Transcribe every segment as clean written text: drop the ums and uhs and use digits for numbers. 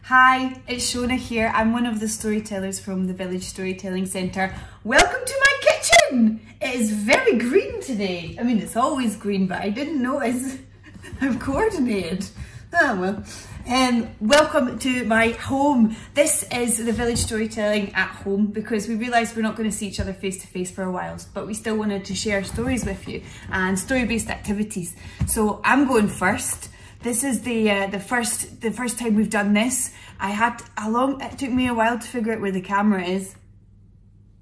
Hi, it's Shona here. I'm one of the storytellers from the Village Storytelling Centre. Welcome to my kitchen! It is very green today. I mean, it's always green, but I didn't notice I've coordinated. Oh well. Welcome to my home. This is the Village Storytelling at home because we realised we're not going to see each other face to face for a while, but we still wanted to share stories with you and story-based activities. So I'm going first. This is the first time we've done this. It took me a while to figure out where the camera is.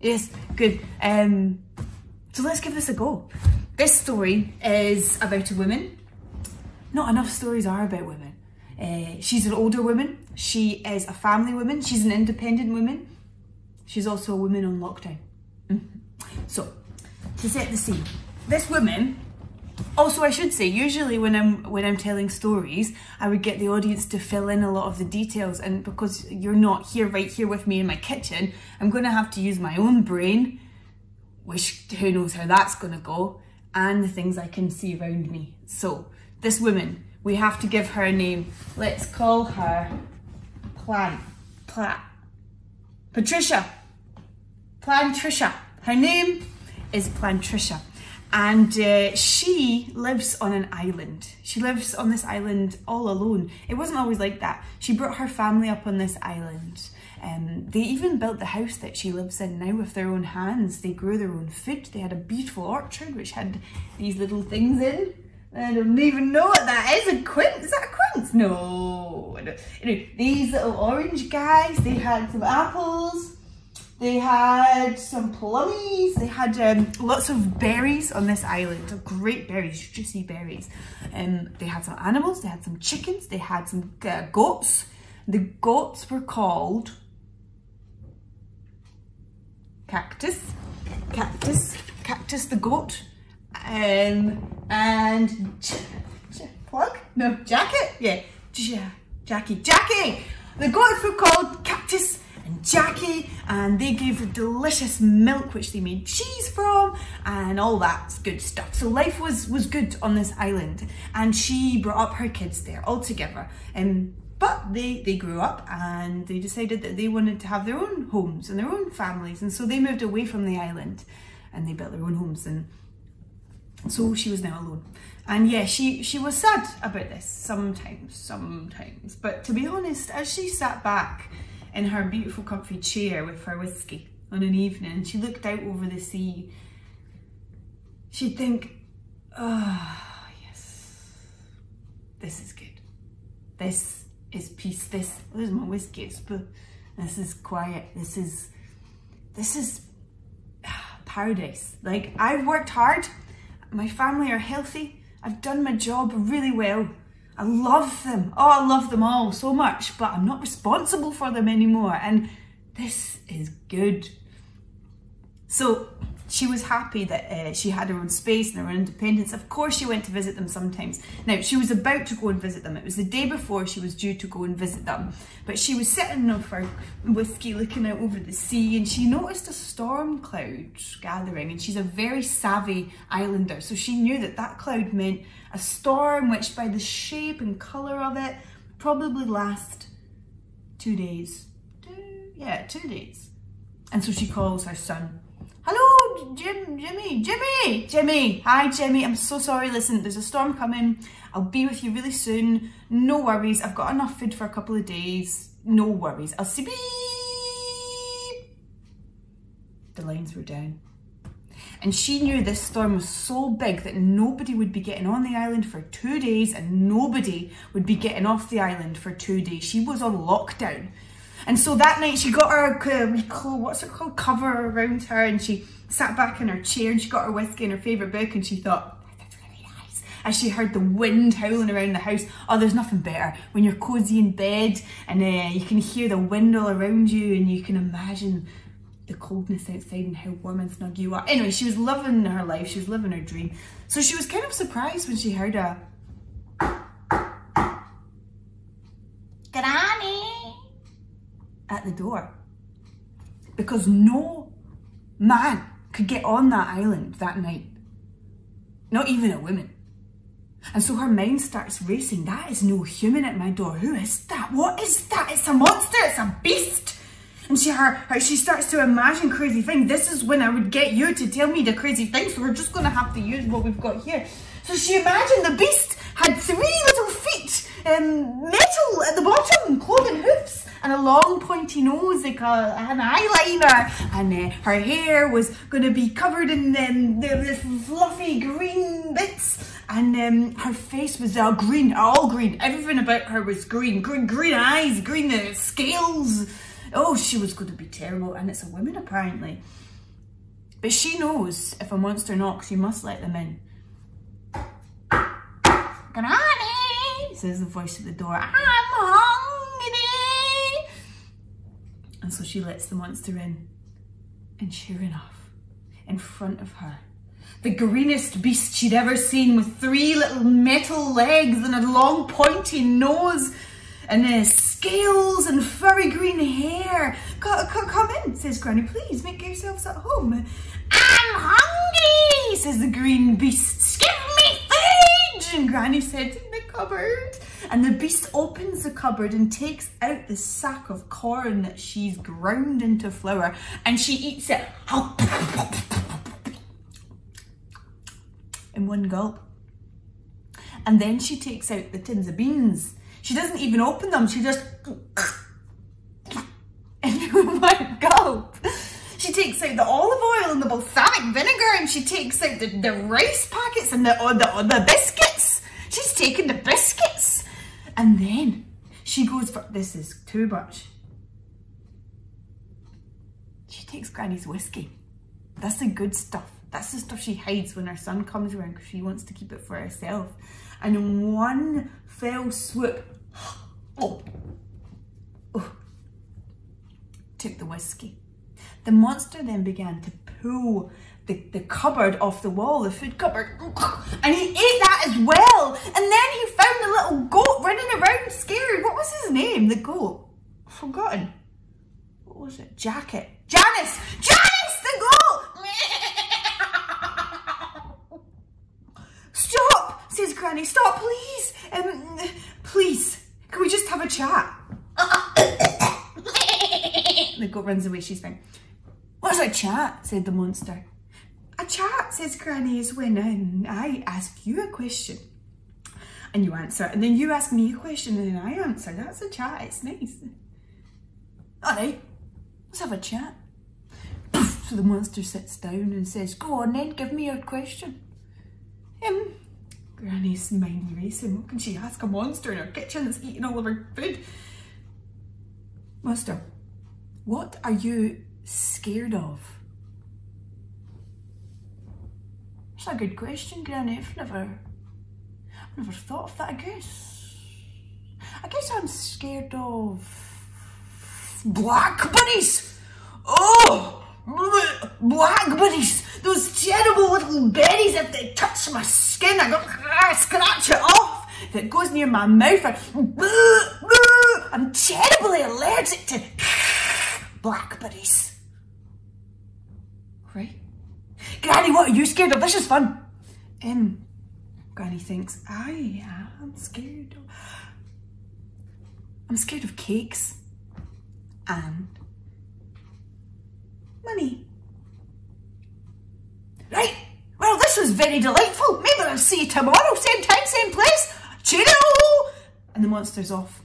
Yes, good. So let's give this a go. This story is about a woman. Not enough stories are about women. She's an older woman. She is a family woman. She's an independent woman. She's also a woman on lockdown. So, to set the scene, this woman. Also, I should say, usually when I'm telling stories, I would get the audience to fill in a lot of the details, and because you're not right here with me in my kitchen, I'm going to have to use my own brain, which who knows how that's going to go, and the things I can see around me. So, this woman, we have to give her a name. Let's call her Patricia. Plantricia. Her name is Plantricia. And she lives on an island. She lives on this island all alone. It wasn't always like that. She brought her family up on this island. They even built the house that she lives in now with their own hands. They grew their own food. They had a beautiful orchard which had these little things in. I don't even know what that is. A quince? Is that a quince? No. Anyway, these little orange guys, they had some apples. They had some plummies, they had lots of berries on this island, great berries, juicy berries. They had some animals, they had some chickens, they had some goats. The goats were called Cactus the goat, and Plug? No, Jacket? Yeah, Jackie. The goats were called Cactus and Jackie, and they gave her delicious milk which they made cheese from and all that good stuff. So life was good on this island, and she brought up her kids there all together. But they grew up and they decided that they wanted to have their own homes and their own families, and so they moved away from the island and they built their own homes, and so she was now alone. And yeah, she was sad about this sometimes, but to be honest, as she sat back in her beautiful comfy chair with her whiskey on an evening and she looked out over the sea, she'd think, oh yes, this is good. This is peace. This is my whiskey. This is quiet. This is paradise. Like, I've worked hard. My family are healthy. I've done my job really well. I love them. Oh, I love them all so much, but I'm not responsible for them anymore. And this is good. So she was happy that she had her own space and her own independence. Of course, she went to visit them sometimes. Now, she was about to go and visit them. It was the day before she was due to go and visit them. But she was sitting with her whiskey looking out over the sea, and she noticed a storm cloud gathering. And she's a very savvy islander, so she knew that that cloud meant a storm which, by the shape and colour of it, would probably last 2 days. 2 days. And so she calls her son. Hello, Jimmy. Hi, Jimmy. I'm so sorry. Listen, there's a storm coming. I'll be with you really soon. No worries. I've got enough food for a couple of days. No worries. I'll see. Beep. The lines were down. And she knew this storm was so big that nobody would be getting on the island for 2 days and nobody would be getting off the island for 2 days. She was on lockdown. And so that night she got her, cover around her, and she sat back in her chair and she got her whiskey and her favourite book, and she thought, that's really nice. As she heard the wind howling around the house. Oh, there's nothing better when you're cosy in bed and you can hear the wind all around you and you can imagine the coldness outside and how warm and snug you are. Anyway, she was living her life, she was living her dream. So she was kind of surprised when she heard a Granny at the door, because no man could get on that island that night, not even a woman. And so her mind starts racing. That is no human at my door. Who is that? What is that? It's a monster. It's a beast. And she starts to imagine crazy things. This is when I would get you to tell me the crazy things. So we're just going to have to use what we've got here. So she imagined the beast had 3 little feet, metal at the bottom, cloven hoofs, and a long pointy nose like an eyeliner. And her hair was going to be covered in the fluffy green bits. And her face was all green. Everything about her was green. Green eyes, green scales. Oh, she was going to be terrible. And it's a woman apparently. But she knows if a monster knocks, you must let them in. Granny, says the voice at the door. I'm hungry. And so she lets the monster in. And sure enough, in front of her, the greenest beast she'd ever seen, with 3 little metal legs and a long pointy nose and scales and furry green hair. Come in, says Granny. Please make yourselves at home. I'm hungry, says the green beast. Give me food. And Granny said, in the cupboard. And the beast opens the cupboard and takes out the sack of corn that she's ground into flour, and she eats it in one gulp. And then she takes out the tins of beans. She doesn't even open them, she just in one gulp. She takes out the olive oil and the balsamic vinegar, and she takes out the rice packets and the biscuits. She's taken the biscuits. And then she goes for, this is too much. She takes Granny's whiskey. That's the good stuff. That's the stuff she hides when her son comes around because she wants to keep it for herself. And in one fell swoop, took the whiskey. The monster then began to pull the cupboard off the wall, the food cupboard, and he ate that as well. And then he found the little goat running around scared. What was his name, the goat? I've forgotten. What was it? Janice, the goat! Stop, says Granny. Stop, please. Please, can we just have a chat? The goat runs away. She's fine. What's a chat? Said the monster. A chat, says Granny, is when I ask you a question and you answer, and then you ask me a question and then I answer. That's a chat. It's nice. All right, let's have a chat. So the monster sits down and says, go on then, give me your question. Granny's mind racing. What can she ask a monster in her kitchen that's eating all of her food? Monster, what are you scared of? That's a good question, Granny. I've never thought of that, I guess. I guess I'm scared of blackberries. Oh, blackberries. Those terrible little berries, if they touch my skin, I scratch it off. If it goes near my mouth, I'm terribly allergic to blackberries. Right? Granny, what are you scared of? This is fun. Granny thinks, I am scared of... I'm scared of cakes and money. Right, well, this was very delightful. Maybe I'll see you tomorrow, same time, same place. Cheerio! And the monster's off.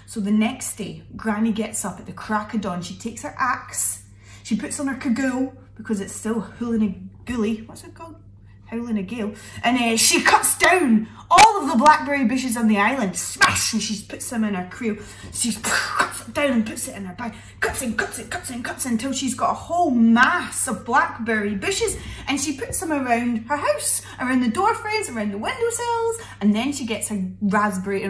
So the next day, Granny gets up at the crack of dawn. She takes her axe, she puts on her cagoule, because it's still howling a gooly. What's it called? Howling a gale. And she cuts down all of the blackberry bushes on the island. Smash! And she puts them in her creel. She cuts it down and puts it in her bag. Cuts it until she's got a whole mass of blackberry bushes. And she puts them around her house, around the door frames, around the windowsills. And then she gets her blackberry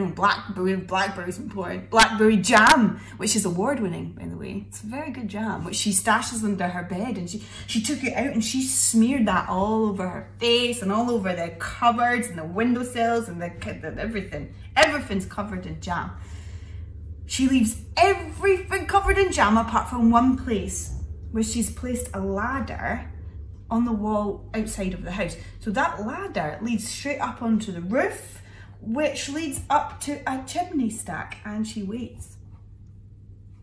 jam, which is award-winning, by the way. It's a very good jam, which she stashes under her bed. And she took it out and she smeared that all over her face and all over the cupboards and the windowsills and everything. Everything's covered in jam. She leaves everything covered in jam apart from one place where she's placed a ladder on the wall outside of the house. So that ladder leads straight up onto the roof, which leads up to a chimney stack. And she waits.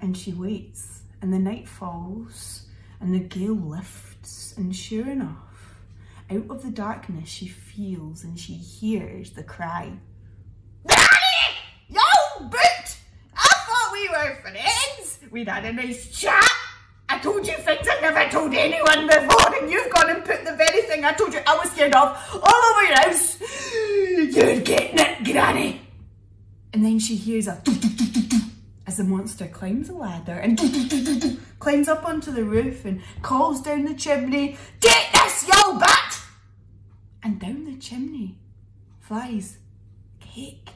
And she waits. And the night falls and the gale lifts. And sure enough, out of the darkness she feels and she hears the cry. Granny! Yo, boot! I thought we were friends. We'd had a nice chat. I told you things I never told anyone before, and you've gone and put the very thing I told you I was scared of all over your house. You're getting it, Granny. And then she hears a as the monster climbs the ladder and climbs up onto the roof and calls down the chimney, "Take this, you bat!" And down the chimney flies cake.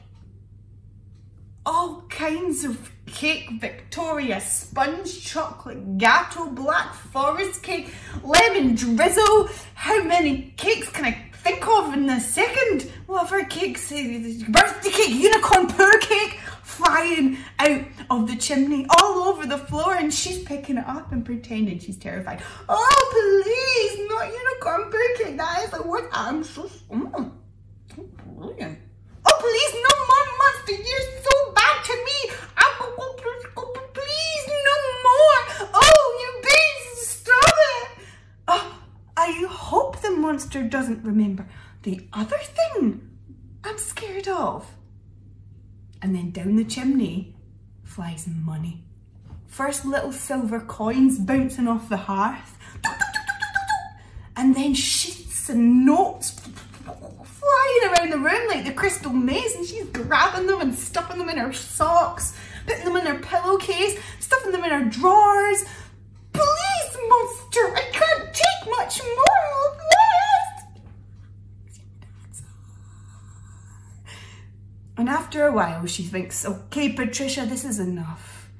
All kinds of cake, Victoria, sponge chocolate, gateau, black forest cake, lemon drizzle. How many cakes can I think of in a second? Whatever cakes, birthday cake, unicorn poo cake, flying out of the chimney all over the floor, and she's picking it up and pretending she's terrified. Oh, please, not unicorn poo cake, that is the word. I'm so brilliant. Oh, please, no more monster, you're so bad to me. Please, no more. Oh, you please, stop it. Oh, I hope the monster doesn't remember the other thing I'm scared of. And then down the chimney flies money. First little silver coins bouncing off the hearth. And then sheets and notes flying around the room like the crystal maze, and she's grabbing them and stuffing them in her socks, putting them in her pillowcase, stuffing them in her drawers. Please, monster, I can't take much more of this. And after a while she thinks, okay, Patricia, this is enough.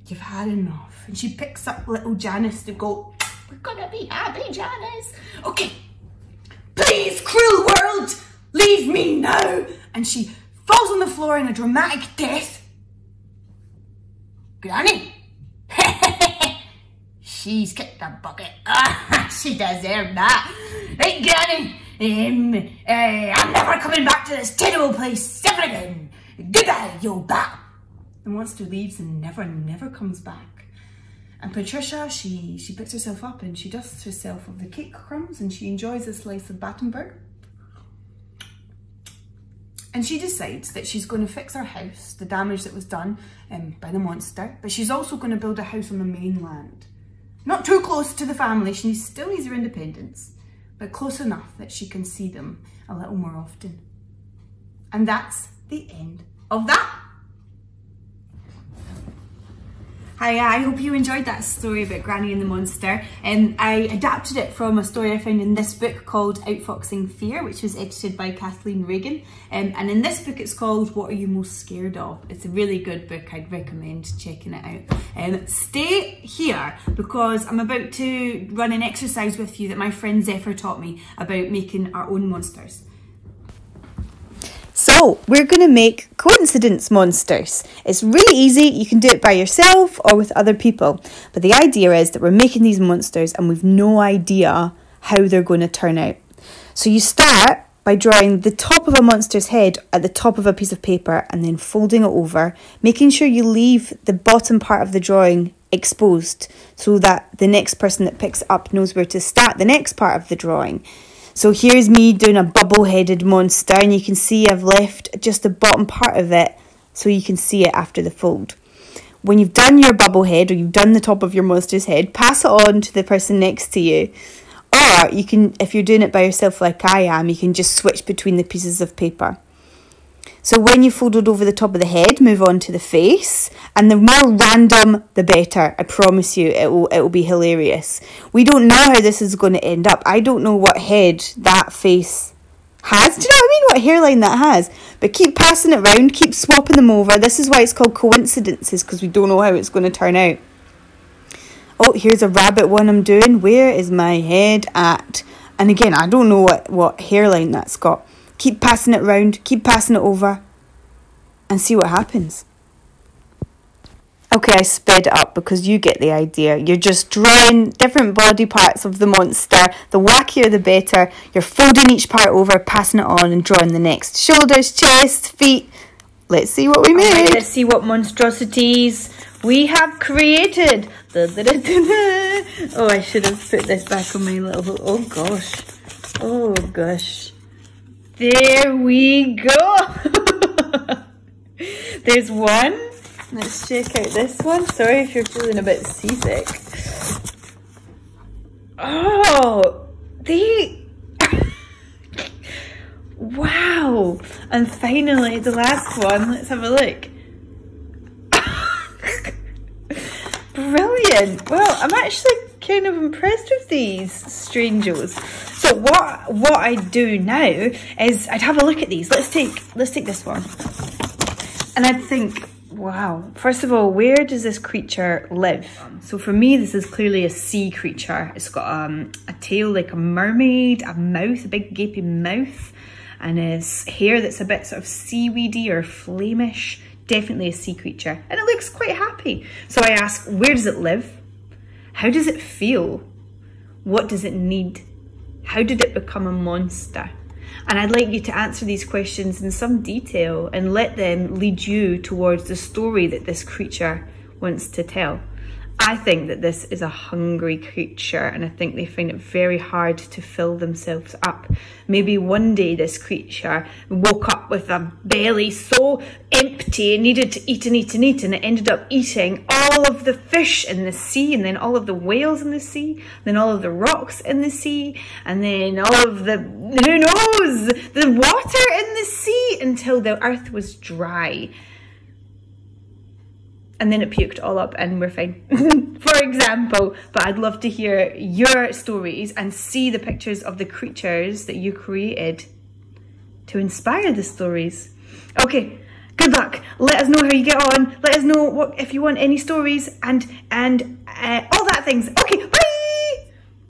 You've had enough. And she picks up little Janice to go, we're gonna be happy, Janice. Okay. Please, cruel world, leave me now. And she falls on the floor in a dramatic death. Granny, she's kicked the bucket. She deserved that. Right, Granny, I'm never coming back to this terrible place ever again. Goodbye, you bat. The monster leaves and never comes back. And Patricia, she picks herself up and she dusts herself of the cake crumbs and she enjoys a slice of Battenberg. And she decides that she's going to fix her house, the damage that was done by the monster, but she's also going to build a house on the mainland. Not too close to the family, she still needs her independence, but close enough that she can see them a little more often. And that's the end of that. Hi, I hope you enjoyed that story about Granny and the Monster. I adapted it from a story I found in this book called Outfoxing Fear, which was edited by Kathleen Reagan. And in this book it's called What Are You Most Scared Of? It's a really good book, I'd recommend checking it out. Stay here because I'm about to run an exercise with you that my friend Zephyr taught me about making our own monsters. So we're going to make coincidence monsters. It's really easy. You can do it by yourself or with other people. But the idea is that we're making these monsters and we've no idea how they're going to turn out. So you start by drawing the top of a monster's head at the top of a piece of paper and then folding it over, making sure you leave the bottom part of the drawing exposed so that the next person that picks it up knows where to start the next part of the drawing. So here's me doing a bubble-headed monster, and you can see I've left just the bottom part of it so you can see it after the fold. When you've done your bubble head, or you've done the top of your monster's head, pass it on to the person next to you. Or you can, if you're doing it by yourself like I am, you can just switch between the pieces of paper. So when you folded over the top of the head, move on to the face. And the more random, the better. I promise you, it will be hilarious. We don't know how this is going to end up. I don't know what head that face has. Do you know what I mean? What hairline that has. But keep passing it round. Keep swapping them over. This is why it's called coincidences, because we don't know how it's going to turn out. Oh, here's a rabbit one I'm doing. Where is my head at? And again, I don't know what hairline that's got. Keep passing it round, keep passing it over and see what happens. Okay, I sped it up because you get the idea. You're just drawing different body parts of the monster. The wackier the better. You're folding each part over, passing it on and drawing the next. Shoulders, chest, feet. Let's see what we made. Right, let's see what monstrosities we have created. Oh, I should have put this back on my little... Oh, gosh. Oh, gosh. There we go. There's one. Let's check out this one. Sorry if you're feeling a bit seasick. Oh, wow. And finally, the last one. Let's have a look. Brilliant. Well, I'm actually kind of impressed with these strangers. So what I do now is I'd have a look at these. Let's take this one. And I'd think, wow, first of all, where does this creature live? So for me, this is clearly a sea creature. It's got a tail like a mermaid, a mouth, a big gaping mouth, and his hair that's a bit sort of seaweedy or flamish. Definitely a sea creature. And it looks quite happy. So I ask, where does it live? How does it feel? What does it need? How did it become a monster? And I'd like you to answer these questions in some detail and let them lead you towards the story that this creature wants to tell. I think that this is a hungry creature, and I think they find it very hard to fill themselves up. Maybe one day this creature woke up with a belly so empty and needed to eat and eat and eat, and it ended up eating all of the fish in the sea, and then all of the whales in the sea, then all of the rocks in the sea, and then all of the, who knows, the water in the sea, until the earth was dry. And then it puked all up and we're fine, for example. But I'd love to hear your stories and see the pictures of the creatures that you created to inspire the stories. Okay, good luck. Let us know how you get on. Let us know what if you want any stories and all that things. Okay,